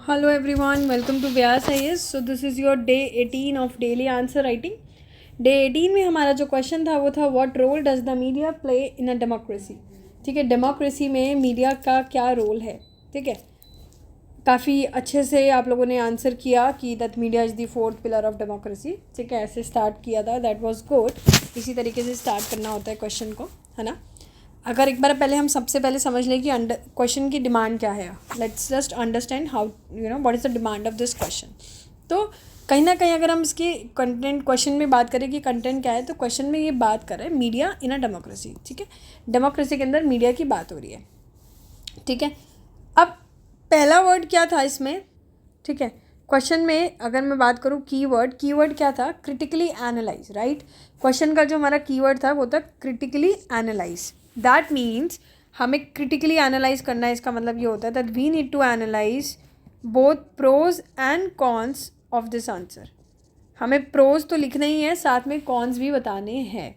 Hello everyone, welcome to Vyas IAS. So this is your day 18 of daily answer writing. Day 18 में हमारा जो question था वो था what role does the media play in a democracy. ठीक है, democracy में मीडिया का क्या रोल है. ठीक है, काफ़ी अच्छे से आप लोगों ने आंसर किया कि that media is the fourth pillar of democracy. ठीक है, ऐसे स्टार्ट किया था, दैट वाज गुड. इसी तरीके से स्टार्ट करना होता है क्वेश्चन को, है ना. अगर एक बार पहले हम सबसे पहले समझ लें कि क्वेश्चन की डिमांड क्या है. Let's just understand how what is the demand of this question. तो कहीं ना कहीं अगर हम इसके कंटेंट क्वेश्चन में बात करें कि कंटेंट क्या है, तो क्वेश्चन में ये बात कर रहे हैं मीडिया इन अ डेमोक्रेसी. ठीक है, डेमोक्रेसी के अंदर मीडिया की बात हो रही है. ठीक है, अब पहला वर्ड क्या था इसमें. ठीक है, क्वेश्चन में अगर मैं बात करूँ कीवर्ड क्या था, क्रिटिकली एनालाइज. राइट, क्वेश्चन का जो हमारा कीवर्ड था वो था क्रिटिकली एनालाइज. दैट मीन्स हमें क्रिटिकली एनालाइज करना है. इसका मतलब ये होता है that we need to analyse both pros and cons of this answer. हमें प्रोज तो लिखना ही है, साथ में कॉन्स भी बताने हैं.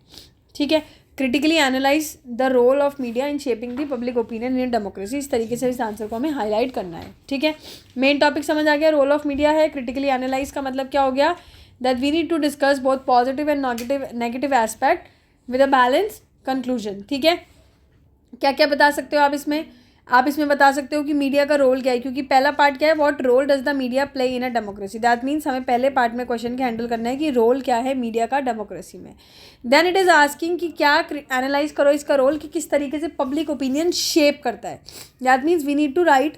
ठीक है, critically analyse the role of media in shaping the public opinion in democracy. इस तरीके से इस आंसर को हमें हाईलाइट करना है. ठीक है, मेन टॉपिक समझ आ गया. रोल ऑफ मीडिया है. क्रिटिकली एनालाइज का मतलब क्या हो गया, that we need to discuss both positive and negative aspect with a balance conclusion. ठीक है, क्या क्या बता सकते हो आप इसमें बता सकते हो कि मीडिया का रोल क्या है, क्योंकि पहला पार्ट क्या है, what role does the media play in a democracy. That means हमें पहले पार्ट में क्वेश्चन के हैंडल करना है कि रोल क्या है मीडिया का डेमोक्रेसी में. देन इट इज़ आस्किंग कि क्या एनालाइज करो इसका रोल कि किस तरीके से पब्लिक ओपिनियन शेप करता है. That means we need to write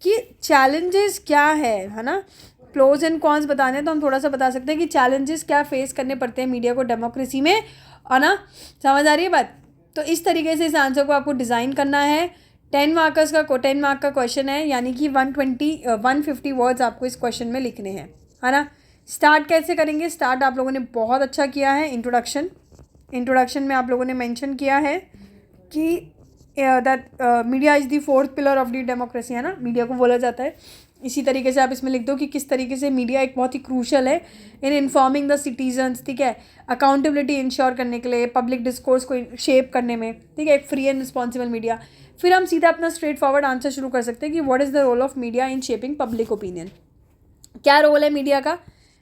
कि चैलेंजेस क्या है ना. प्रोज एंड कॉन्स बताने तो हम थोड़ा सा बता सकते हैं कि चैलेंजेस क्या फेस करने पड़ते हैं मीडिया को डेमोक्रेसी में, है ना. समझ आ रही है बात. तो इस तरीके से इस आंसर को आपको डिज़ाइन करना है. 10 मार्क का क्वेश्चन है, यानी कि 150 वर्ड्स आपको इस क्वेश्चन में लिखने हैं, है ना. स्टार्ट कैसे करेंगे, स्टार्ट आप लोगों ने बहुत अच्छा किया है. इंट्रोडक्शन में आप लोगों ने मेंशन किया है कि that media is the fourth pillar of the democracy, है ना, मीडिया को बोला जाता है. इसी तरीके से आप इसमें लिख दो कि किस तरीके से मीडिया एक बहुत ही क्रूशल है इन इन्फॉर्मिंग द सिटीजन्स. ठीक है, अकाउंटेबिलिटी इंश्योर करने के लिए, पब्लिक डिस्कोर्स को शेप करने में. ठीक है, एक फ्री एंड रिस्पॉन्सिबल मीडिया. फिर हम सीधा अपना स्ट्रेट फॉरवर्ड आंसर शुरू कर सकते हैं कि what is the role of media in shaping public opinion. क्या रोल है मीडिया का.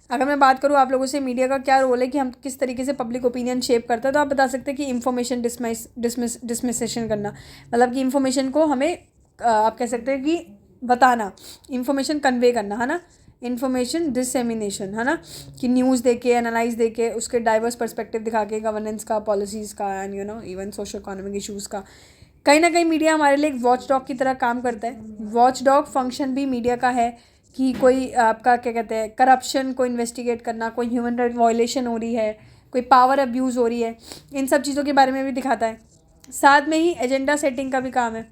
अगर मैं बात करूँ आप लोगों से मीडिया का क्या रोल है कि हम किस तरीके से पब्लिक ओपिनियन शेप करता है, तो आप बता सकते हैं कि इंफॉर्मेशन डिसमिसेशन करना, मतलब कि इंफॉर्मेशन को हमें आप कह सकते हैं कि बताना, इंफॉर्मेशन कन्वे करना, है ना. इंफॉर्मेशन डिसएमिनेशन, है ना, कि न्यूज़ देके, एनालाइज देके, उसके डाइवर्स पर्सपेक्टिव दिखा के, गवर्नेंस का, पॉलिसीज़ का, and even social economic issues का. कहीं ना कहीं मीडिया हमारे लिए एक वॉच डॉग की तरह काम करता है. वॉच डॉग फंक्शन भी मीडिया का है कि कोई आपका क्या कहते हैं, करप्शन को इन्वेस्टिगेट करना, कोई ह्यूमन राइट वायलेशन हो रही है, कोई पावर अब्यूज़ हो रही है, इन सब चीज़ों के बारे में भी दिखाता है. साथ में ही एजेंडा सेटिंग का भी काम है.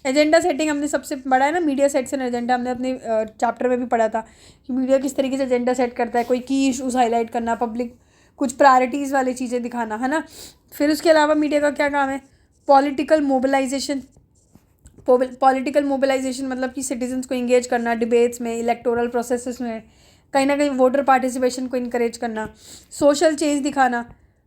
एजेंडा सेटिंग हमने सबसे बड़ा है ना, मीडिया सेट्स एन एजेंडा, हमने अपने चैप्टर में भी पढ़ा था कि मीडिया किस तरीके से एजेंडा सेट करता है. कोई की इशूज़ हाईलाइट करना, पब्लिक कुछ प्रायोरिटीज़ वाली चीज़ें दिखाना, है ना. फिर उसके अलावा मीडिया का क्या काम है, पॉलिटिकल मोबिलाइजेशन मतलब कि सिटीजन्स को इंगेज करना डिबेट्स में, इलेक्टोरल प्रोसेसेस में, कहीं ना कहीं वोटर पार्टिसिपेशन को इनकरेज करना, सोशल चेंज दिखाना.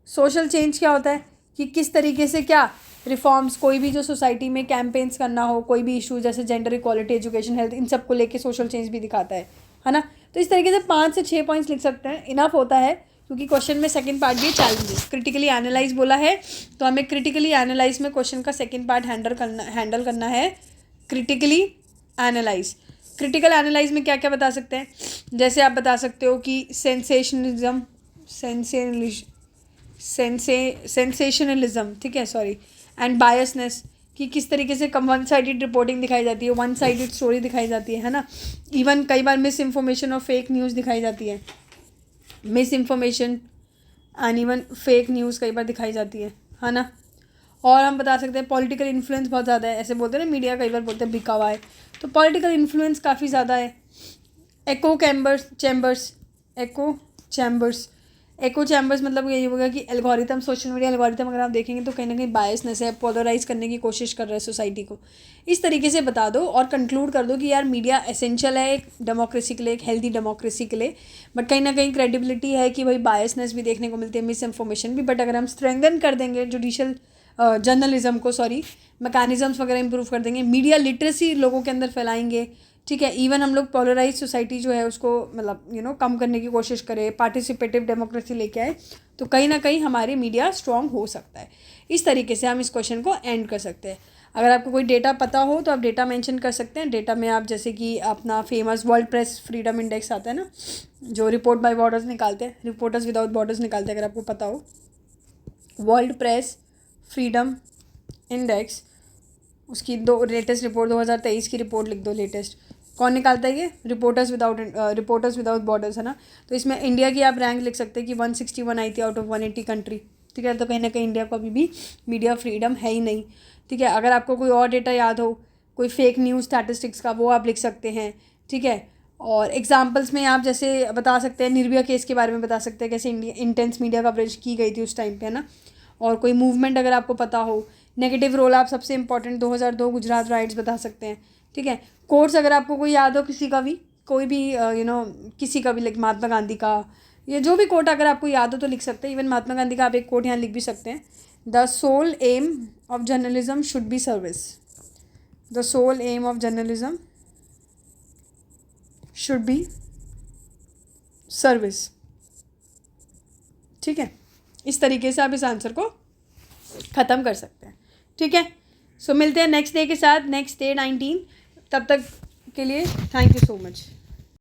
सोशल चेंज क्या होता है कि किस तरीके से क्या रिफॉर्म्स, कोई भी जो सोसाइटी में कैंपेन्स करना हो, कोई भी इशू जैसे जेंडर इक्वालिटी, एजुकेशन, हेल्थ, इन सब को लेके सोशल चेंज भी दिखाता है ना. तो इस तरीके से 5 से 6 पॉइंट्स लिख सकते हैं, इनफ होता है, क्योंकि क्वेश्चन में सेकंड पार्ट भी चैलेंजेस क्रिटिकली एनालाइज बोला है, तो हमें क्रिटिकली एनालाइज में क्वेश्चन का सेकंड पार्ट हैंडल करना है. क्रिटिकली एनालाइज, क्रिटिकल एनालाइज में क्या क्या बता सकते हैं, जैसे आप बता सकते हो कि सेंसेशनलिज्म, ठीक है, सॉरी, एंड बायसनेस, कि किस तरीके से वन साइडेड रिपोर्टिंग दिखाई जाती है, वन साइडेड स्टोरी दिखाई जाती है ना. इवन कई बार मिस इन्फॉर्मेशन और फेक न्यूज़ दिखाई जाती है. Miss information and even fake news कई बार दिखाई जाती है ना. और हम बता सकते हैं पॉलिटिकल इन्फ्लुएंस बहुत ज़्यादा है. ऐसे बोलते हैं ना, मीडिया कई बार बोलते हैं बिका हुआ है, तो पॉलिटिकल इन्फ्लुएंस काफ़ी ज़्यादा है. एको चैम्बर्स मतलब यही होगा कि एल्गोरिथम, सोशल मीडिया एल्गोरिथम अगर आप देखेंगे तो कहीं ना कहीं बायसनेस है, पोलराइज करने की कोशिश कर रहा है सोसाइटी को. इस तरीके से बता दो और कंक्लूड कर दो कि यार मीडिया एसेंशियल है एक डेमोक्रेसी के लिए, एक हेल्दी डेमोक्रेसी के लिए, बट कहीं ना कहीं क्रेडिबिलिटी है कि भाई बायसनेस भी देखने को मिलती है, मिस इन्फॉर्मेशन भी. बट अगर हम स्ट्रेंथन कर देंगे जुडिशल जर्नलिज्म को मैकेनिज़म्स वगैरह इंप्रूव कर देंगे, मीडिया लिटरेसी लोगों के अंदर फैलाएंगे, ठीक है। इवन हम लोग पोलराइज सोसाइटी जो है उसको मतलब कम करने की कोशिश करें, पार्टिसिपेटिव डेमोक्रेसी लेके आए, तो कहीं ना कहीं हमारी मीडिया स्ट्रॉन्ग हो सकता है। इस तरीके से हम इस क्वेश्चन को एंड कर सकते हैं। अगर आपको कोई डेटा पता हो तो आप डेटा मेंशन कर सकते हैं। डेटा में आप जैसे कि अपना famous world press freedom index आता है ना, जो रिपोर्ट बाय बॉर्डर्स निकालते हैं, रिपोर्टर्स विदाउट बॉर्डर्स निकालते हैं, अगर आपको पता हो वर्ल्ड प्रेस फ्रीडम इंडेक्स, उसकी लेटेस्ट रिपोर्ट 2023 की रिपोर्ट लिख दो लेटेस्ट। कौन निकालता है ये? रिपोर्टर्स विदाउट बॉर्डर्स है ना। तो इसमें इंडिया की आप रैंक लिख सकते हैं कि 161 आई थी आउट ऑफ 180 कंट्री, ठीक है। तो कहीं ना कहीं इंडिया को अभी भी मीडिया फ्रीडम है ही नहीं, ठीक है। अगर आपको कोई और डेटा याद हो, कोई फेक न्यूज़ स्टैटिस्टिक्स का, वो आप लिख सकते हैं, ठीक है। और एग्जांपल्स में आप जैसे बता सकते हैं, निर्भया केस के बारे में बता सकते हैं, कैसे इंटेंस मीडिया कवरेज की गई थी उस टाइम पे, है ना। और कोई मूवमेंट अगर आपको पता हो, नेगेटिव रोल आप सबसे इंपॉर्टेंट 2002 गुजरात राइट्स बता सकते हैं, ठीक है। कोर्स अगर आपको कोई याद हो किसी का भी, कोई भी किसी का भी, लाइक महात्मा गांधी का, या जो भी कोट अगर आपको याद हो तो लिख सकते हैं। इवन महात्मा गांधी का आप एक कोट यहाँ लिख भी सकते हैं, the sole aim of journalism should be service. The sole aim of journalism should be service, ठीक है। इस तरीके से आप इस आंसर को ख़त्म कर सकते हैं, ठीक है। सो मिलते हैं नेक्स्ट डे के साथ, नेक्स्ट डे 19। तब तक के लिए थैंक यू सो मच।